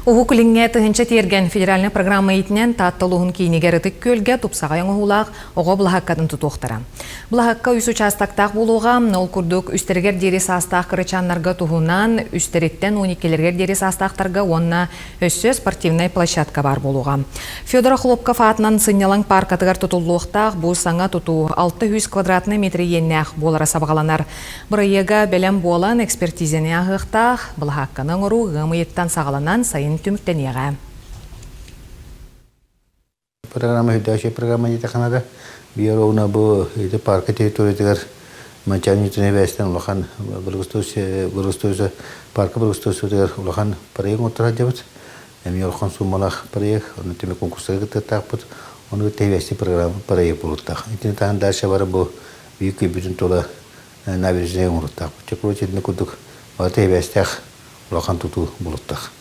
Угукулиңе тыһынча тиерген федеральный программа итинен таттылуғын кейнегерітік көлге тупсаға яңғулақ оға бұлахаққадын тұтуқтыра. Бұлахаққа үс участақтақ болуға, ол күрдік үстергер дерес астақ кырычанларға тұхунан, үстереттен 12-лергер дерес астақтарға онна өссө спортивный площадка бар болуға. Федора Хлопков атынан сынялың паркатығар тұтулуқтақ бұл саңа тұту 600 квадратный метр еннәқ болара сабғаланар. Бұрайыға бәлем болан экспертизене ағықтақ, бұлахаққаның ұру ғымыйттан сағаланан сайын түміктенеға. Программа «Худашия» программа не такая, биоровна был это парк территории Манчани Туневестен Лохан Бургустус парк Бургустус Лохан проект утратил, Эмилхан Сумалах проект, он теми конкурсы это так вот, он это вести программа проект бурутах. Это там дальше барабо бьюки бюджет тола набережные бурутах. Теперь это не кудук, вот это вестях Лохан туту бурутах.